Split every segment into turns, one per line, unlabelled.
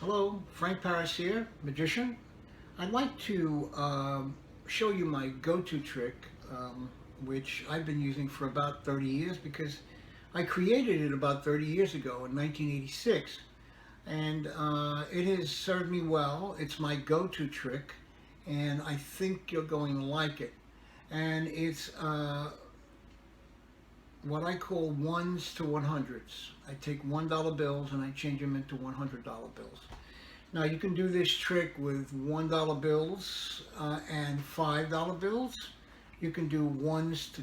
Hello, Frank Paris here, magician. I'd like to show you my go-to trick, which I've been using for about 30 years because I created it about 30 years ago in 1986, and it has served me well. It's my go-to trick, and I think you're going to like it. And it's what I call ones to 100s. I take $1 bills and I change them into $100 bills. Now you can do this trick with $1 bills and $5 bills. You can do ones to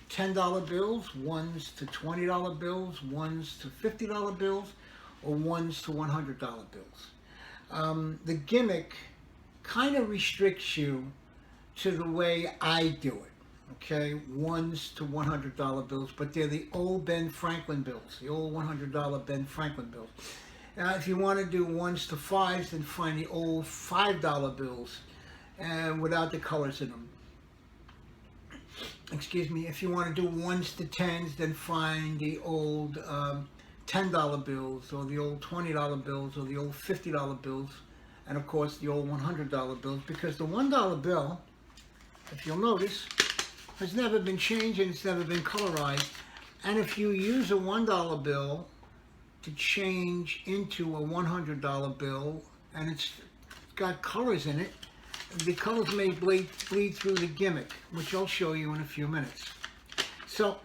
$10 bills, ones to $20 bills, ones to $50 bills, or ones to $100 bills. The gimmick kind of restricts you to the way I do it. Okay, ones to $100 bills, but they're the old Ben Franklin bills, the old $100 Ben Franklin bills. If you want to do ones to fives, then find the old $5 bills and without the colors in them. Excuse me. If you want to do ones to tens, then find the old $10 bills or the old $20 bills or the old $50 bills, and of course the old $100 bills, because the $1 bill, if you'll notice, has never been changed and it's never been colorized. And if you use a $1 bill to change into a $100 bill and it's got colors in it, the colors may bleed through the gimmick, which I'll show you in a few minutes. So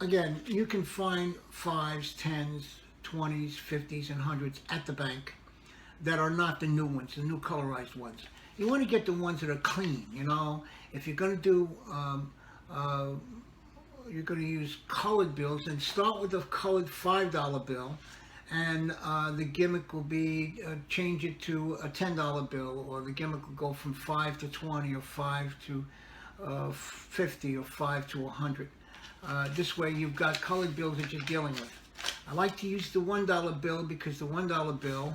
again, you can find fives, tens, 20s, 50s, and hundreds at the bank that are not the new ones, the new colorized ones. You want to get the ones that are clean, you know. If you're going to do, you're going to use colored bills, then start with a colored $5 bill, and the gimmick will be change it to a $10 bill, or the gimmick will go from 5 to 20, or 5 to 50, or 5 to 100. This way you've got colored bills that you're dealing with. I like to use the $1 bill because the $1 bill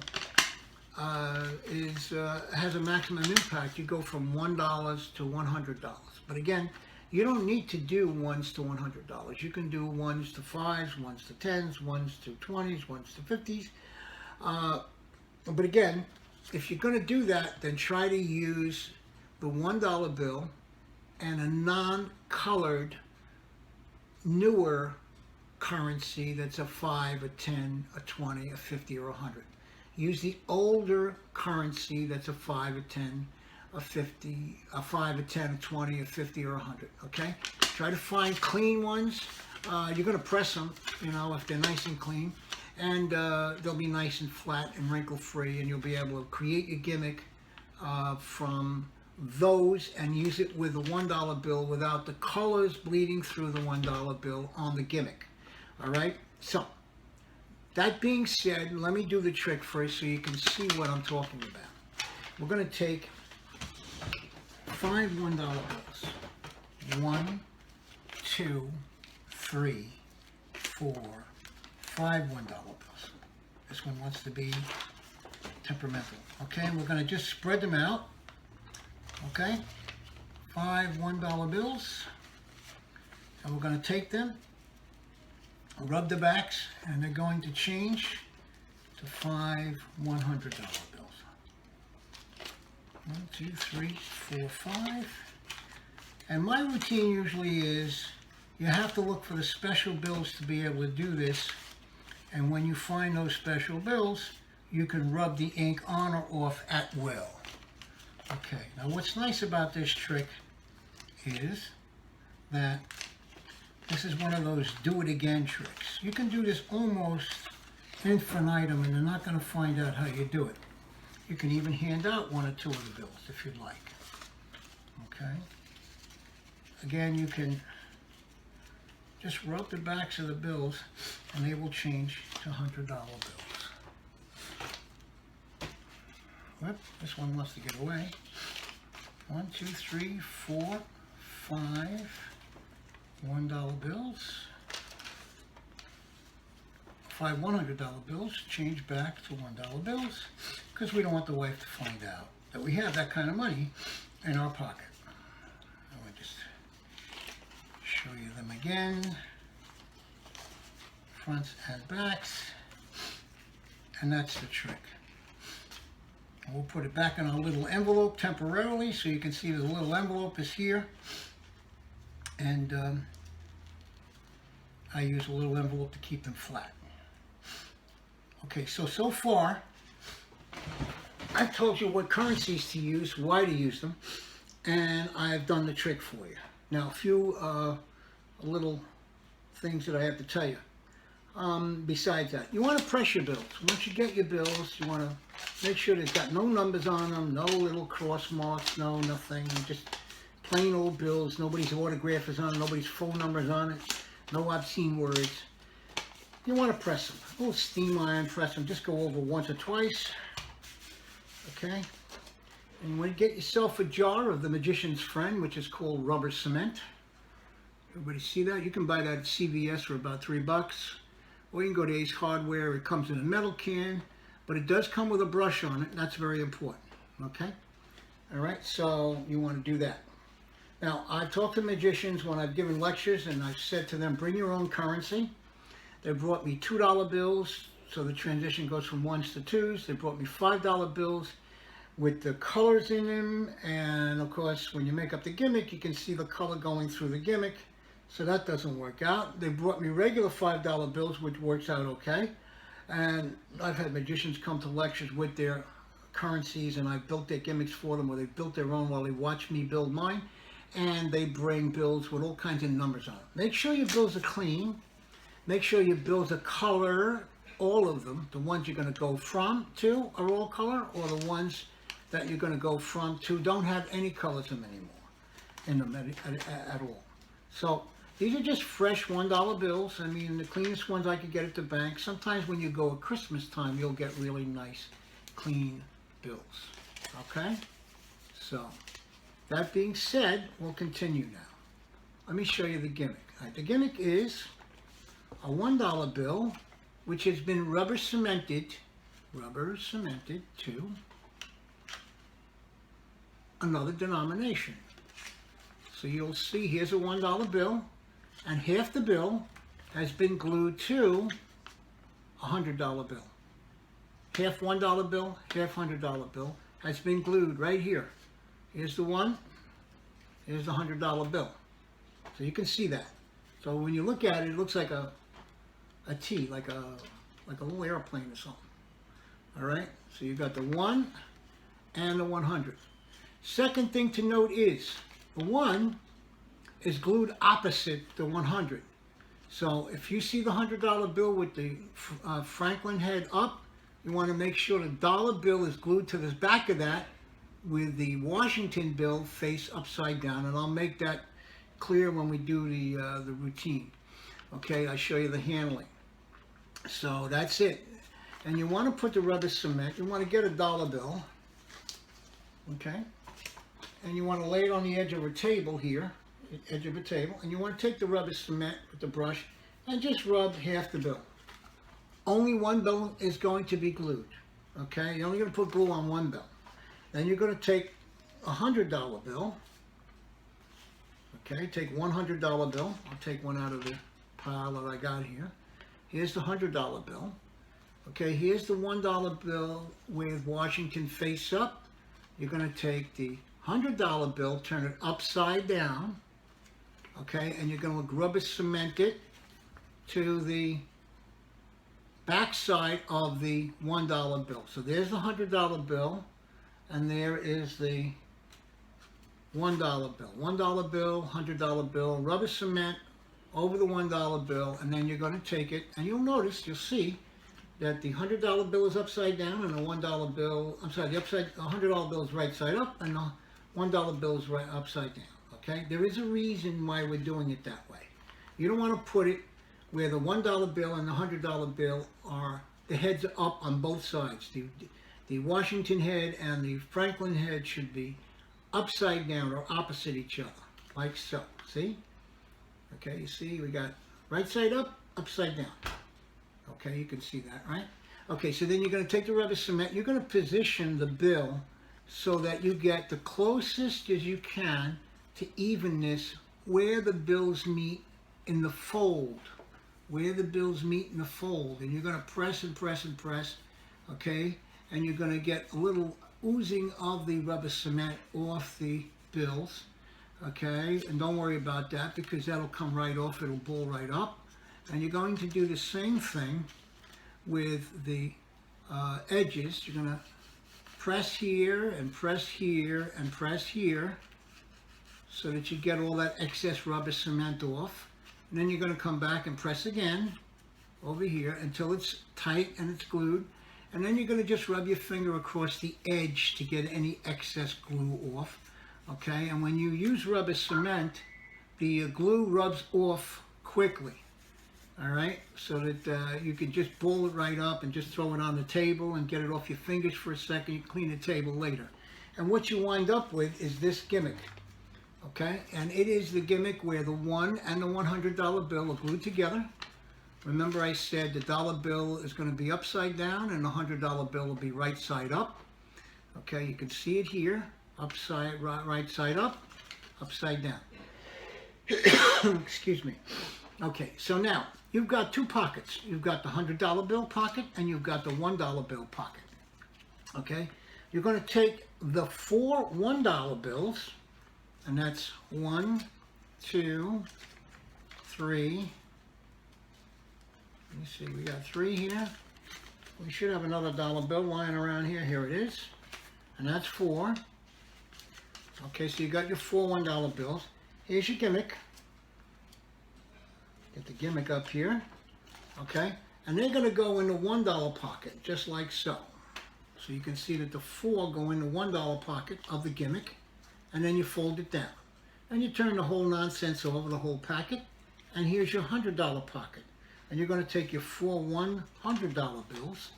has a maximum impact. You go from $1 to $100. But again, you don't need to do ones to $100. You can do ones to fives, ones to tens, ones to 20s, ones to 50s. But again, if you're going to do that, then try to use the $1 bill and a non-colored, newer currency that's a 5, a 10, a 20, a 50, or a 100. Use the older currency that's a 5, a 10, a 50, a 5, a 10, a 20, a 50, or a 100, okay? Try to find clean ones. You're going to press them, you know, if they're nice and clean. And they'll be nice and flat and wrinkle-free, and you'll be able to create your gimmick from those and use it with a $1 bill without the colors bleeding through the $1 bill on the gimmick, all right? So, that being said, let me do the trick first so you can see what I'm talking about. We're going to take 5 $1 bills. 1, 2, 3, 4, 5 $1 bills. This one wants to be temperamental. Okay, and we're going to just spread them out. Okay, 5 $1 bills. And we're going to take them, rub the backs, and they're going to change to 5 $100 bills. 1, 2, 3, 4, 5. And my routine usually is you have to look for the special bills to be able to do this. And when you find those special bills, you can rub the ink on or off at will. Okay, now what's nice about this trick is that this is one of those do-it-again tricks. You can do this almost infinitum, and they're not going to find out how you do it. You can even hand out 1 or 2 of the bills if you'd like. Okay. Again, you can just rub the backs of the bills, and they will change to $100 bills. Whoop, this one wants to get away. 1, 2, 3, 4, 5. $1 bills, 5 $100 bills, change back to $1 bills, because we don't want the wife to find out that we have that kind of money in our pocket. I will just show you them again, fronts and backs, And that's the trick. We'll put it back in our little envelope temporarily, so you can see the little envelope is here. And I use a little envelope to keep them flat. Okay, so far, I've told you what currencies to use, why to use them, and I've done the trick for you. Now, a few little things that I have to tell you. Besides that, you want to press your bills. Once you get your bills, you want to make sure they've got no numbers on them, no little cross marks, no nothing, just plain old bills. Nobody's autograph is on it, nobody's phone number is on it, no obscene words. You want to press them. A little steam iron, press them. Just go over once or twice. Okay? And when you get yourself a jar of the Magician's Friend, which is called rubber cement. Everybody see that? You can buy that at CVS for about $3. Or you can go to Ace Hardware. It comes in a metal can, but it does come with a brush on it, and that's very important. Okay? Alright, so you want to do that. Now, I've talked to magicians when I've given lectures, and I've said to them, bring your own currency. They brought me $2 bills, so the transition goes from ones to twos. They brought me $5 bills with the colors in them, and of course, when you make up the gimmick, you can see the color going through the gimmick, so that doesn't work out. They brought me regular $5 bills, which works out okay, and I've had magicians come to lectures with their currencies, and I've built their gimmicks for them, or they built their own while they watch me build mine, and they bring bills with all kinds of numbers on them. Make sure your bills are clean. Make sure your bills are color, all of them. The ones you're going to go from to are all color, or the ones that you're going to go from to don't have any colors in them anymore, in them at all. So these are just fresh $1 bills. I mean, the cleanest ones I could get at the bank. Sometimes when you go at Christmas time, you'll get really nice, clean bills. Okay? So, that being said, we'll continue now. Let me show you the gimmick. All right, the gimmick is a $1 bill, which has been rubber cemented to another denomination. So you'll see here's a $1 bill, and half the bill has been glued to a $100 bill. Half $1 bill, half $100 bill has been glued right here. Here's the one, here's the $100 bill. So you can see that. So when you look at it, it looks like a T, like a little airplane or something. All right, so you got the 1 and the 100. Second thing to note is the 1 is glued opposite the 100. So if you see the $100 bill with the Franklin head up, you want to make sure the dollar bill is glued to the back of that with the Washington bill face upside down, and I'll make that clear when we do the routine. Okay, I'll show you the handling. So that's it. And you want to put the rubber cement, you want to get a dollar bill, okay, and you want to lay it on the edge of a table here, edge of a table, and you want to take the rubber cement with the brush and just rub half the bill. Only one bill is going to be glued, okay? You're only going to put glue on one bill. Then you're going to take a $100 bill, okay, take $100 bill. I'll take one out of the pile that I got here. Here's the $100 bill. Okay, here's the $1 bill with Washington face up. You're going to take the $100 bill, turn it upside down, okay, and you're going to rubber cement it to the back side of the $1 bill. So there's the $100 bill, and there is the $1 bill. $1 bill, $100 bill, rubber cement over the $1 bill, and then you're going to take it, and you'll notice, you'll see that the $100 bill is upside down, and the $1 bill, I'm sorry, the $100 bill is right side up, and the $1 bill is right upside down. Okay, there is a reason why we're doing it that way. You don't want to put it where the $1 bill and the $100 bill are, the heads are up on both sides. The Washington head and the Franklin head should be upside down or opposite each other, like so. See? Okay, you see we got right side up, upside down. Okay, you can see that, right? Okay, so then you're going to take the rubber cement, you're going to position the bill so that you get the closest as you can to evenness where the bills meet in the fold. Where the bills meet in the fold. And you're going to press and press and press okay? And you're going to get a little oozing of the rubber cement off the bills, okay? And don't worry about that because that'll come right off, it'll ball right up. And you're going to do the same thing with the edges. You're going to press here and press here and press here so that you get all that excess rubber cement off. And then you're going to come back and press again over here until it's tight and it's glued. And then you're going to just rub your finger across the edge to get any excess glue off. Okay, and when you use rubber cement, the glue rubs off quickly. All right, so that you can just ball it right up and just throw it on the table and get it off your fingers for a second. You clean the table later. And what you wind up with is this gimmick. Okay, and it is the gimmick where the $1 and the $100 bill are glued together. Remember I said the dollar bill is going to be upside down and the $100 bill will be right side up. Okay, you can see it here, upside, right side up, upside down. Excuse me. Okay, so now you've got two pockets. You've got the $100 bill pocket and you've got the $1 bill pocket. Okay, you're going to take the 4 $1 bills, and that's 1, 2, 3. Let me see, we got 3 here. We should have another dollar bill lying around here. Here it is. And that's 4. Okay, so you got your 4 $1 bills. Here's your gimmick. Get the gimmick up here. Okay, and they're going to go in the $1 pocket, just like so. So you can see that the 4 go in the $1 pocket of the gimmick, and then you fold it down. And you turn the whole nonsense over, the whole packet, and here's your $100 pocket. And you're going to take your 4 $100 bills,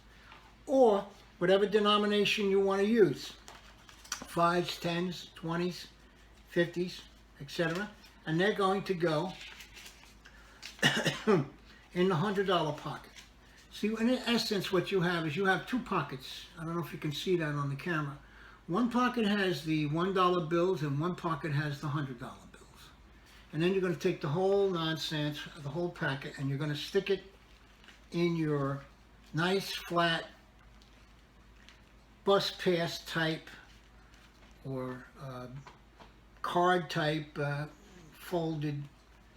or whatever denomination you want to use, 5s, 10s, 20s, 50s, etc. And they're going to go in the $100 pocket. See, in essence, what you have is you have 2 pockets. I don't know if you can see that on the camera. One pocket has the $1 bills and one pocket has the $100 bills. And then you're going to take the whole nonsense, the whole packet, and you're going to stick it in your nice flat bus pass type or card type folded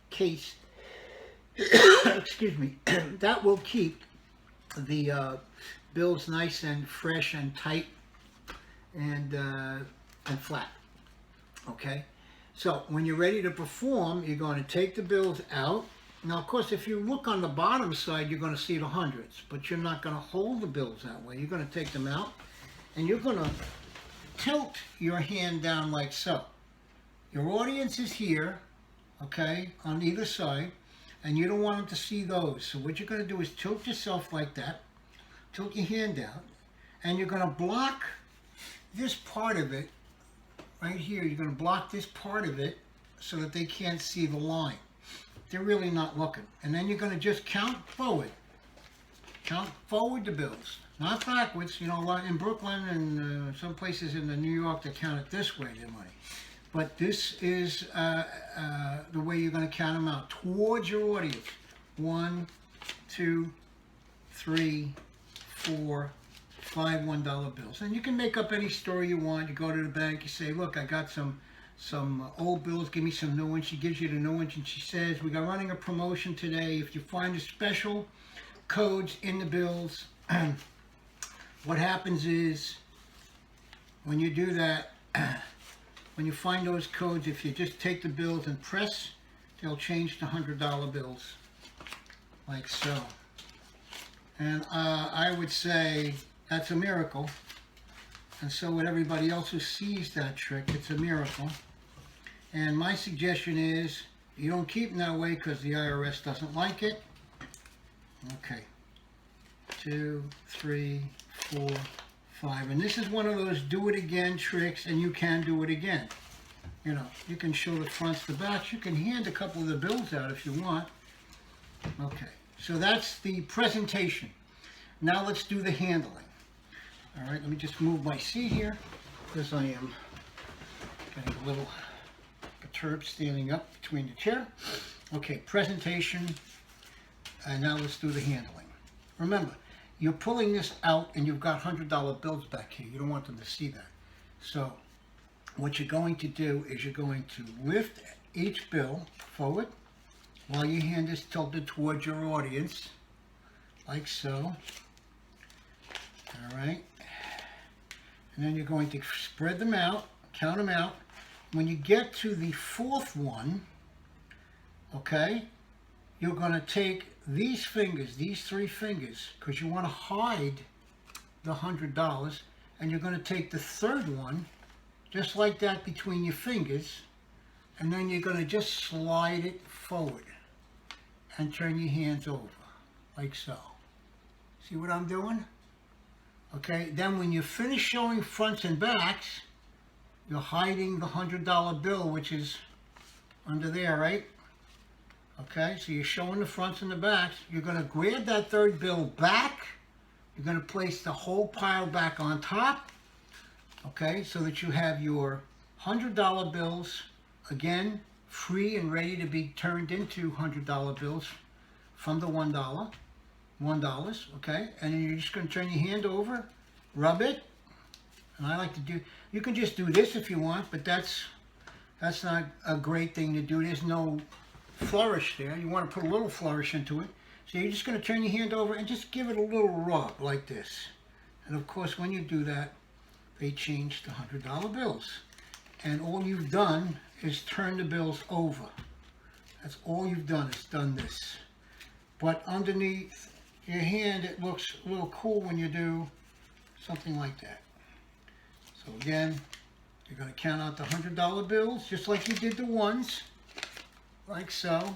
case. Excuse me. That will keep the bills nice and fresh and tight and flat. Okay. So when you're ready to perform, you're going to take the bills out. Now, of course, if you look on the bottom side, you're going to see the hundreds, but you're not going to hold the bills that way. You're going to take them out, and you're going to tilt your hand down like so. Your audience is here, okay, on either side, and you don't want them to see those. So what you're going to do is tilt yourself like that, tilt your hand down, and you're going to block this part of it. Right here, you're going to block this part of it so that they can't see the line. They're really not looking. And then you're going to just count forward. Count forward the bills, not backwards. You know, in Brooklyn and some places in New York, they count it this way, their money. But this is the way you're going to count them out towards your audience. 1, 2, 3, 4, 5 $1 bills. And you can make up any story you want. You go to the bank, you say, look, I got some old bills, give me some new ones. She gives you the new ones and she says, we got running a promotion today. If you find the special codes in the bills, what happens is when you do that, when you find those codes, if you just take the bills and press, they'll change to $100 bills like so. And I would say that's a miracle. And so would everybody else who sees that trick. It's a miracle. And my suggestion is you don't keep them that way because the IRS doesn't like it. Okay. 2, 3, 4, 5. And this is one of those do it again tricks, and you can do it again. You know, you can show the fronts, the backs. You can hand a couple of the bills out if you want. Okay. So that's the presentation. Now let's do the handling. All right, let me just move my seat here because I am getting a little perturbed standing up between the chair. Okay, presentation, and now let's do the handling. Remember, you're pulling this out and you've got $100 bills back here. You don't want them to see that. So what you're going to do is you're going to lift each bill forward while your hand is tilted towards your audience, like so. All right. And then you're going to spread them out, count them out. When you get to the fourth one, okay, you're going to take these fingers, these three fingers, because you want to hide the $100, and you're going to take the third one, just like that, between your fingers, and then you're going to just slide it forward and turn your hands over, like so. See what I'm doing? Okay, then when you finish showing fronts and backs, you're hiding the $100 bill, which is under there, right? Okay, so you're showing the fronts and the backs. You're going to grab that third bill back. You're going to place the whole pile back on top. Okay, so that you have your $100 bills, again, free and ready to be turned into $100 bills from the $1. Okay, and then you're just going to turn your hand over, rub it, and I like to do, you can just do this if you want, but that's not a great thing to do. There's no flourish there. You want to put a little flourish into it. So you're just going to turn your hand over and just give it a little rub like this. And of course, when you do that, they change to $100 bills. And all you've done is turn the bills over. That's all you've done, is done this. But underneath your hand, it looks a little cool when you do something like that. So again, you're going to count out the $100 bills, just like you did the ones, like so.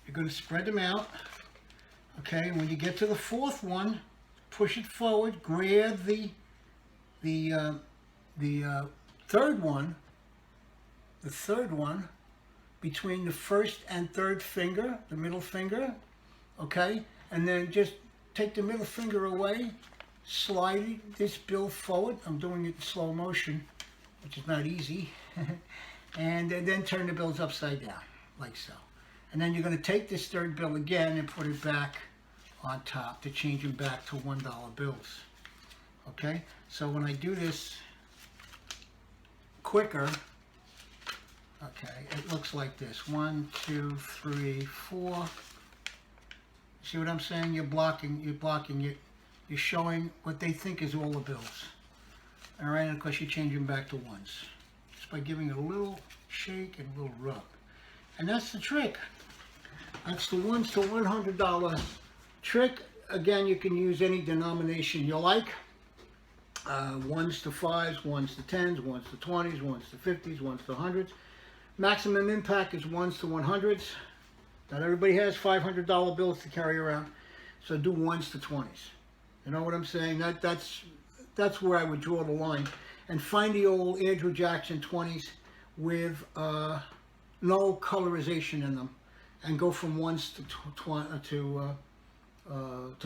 You're going to spread them out. Okay, when you get to the fourth one, push it forward, grab the third one, between the first and third finger, the middle finger, okay? And then just take the middle finger away, slide this bill forward. I'm doing it in slow motion, which is not easy. And then turn the bills upside down, like so. And then you're going to take this third bill again and put it back on top to change them back to $1 bills. Okay? So when I do this quicker, okay, it looks like this. 1, 2, 3, 4. See what I'm saying? You're blocking it. You're showing what they think is all the bills. All right, and of course you change them back to ones. Just by giving it a little shake and a little rub. And that's the trick. That's the $1 to $100 trick. Again, you can use any denomination you like. 1s to 5s, 1s to 10s, 1s to 20s, 1s to 50s, 1s to 100s. Maximum impact is 1s to 100s. Not everybody has $500 bills to carry around, so do 1s to 20s. You know what I'm saying? That's where I would draw the line. And find the old Andrew Jackson 20s with no colorization in them, and go from 1s to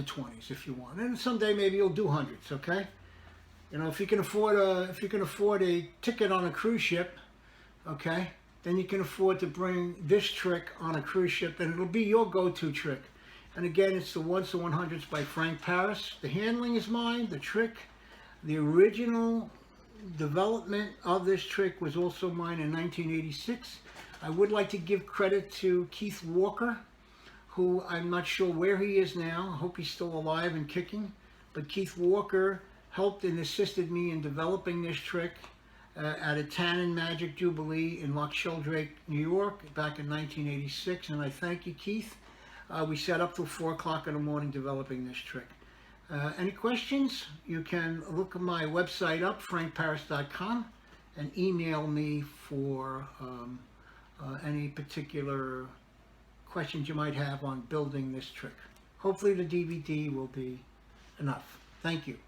20s if you want. And someday maybe you'll do 100s. Okay? You know, if you can afford a ticket on a cruise ship, okay, then you can afford to bring this trick on a cruise ship, and it'll be your go-to trick. And again, it's the 1s to 100s by Frank Paris. The handling is mine. The trick, the original development of this trick was also mine in 1986. I would like to give credit to Keith Walker, who I'm not sure where he is now. I hope he's still alive and kicking. But Keith Walker helped and assisted me in developing this trick at a Tannin Magic Jubilee in Loch Sheldrake, New York, back in 1986. And I thank you, Keith. We sat up till 4 o'clock in the morning developing this trick. Any questions? You can look my website up, frankparis.com, and email me for any particular questions you might have on building this trick. Hopefully the DVD will be enough. Thank you.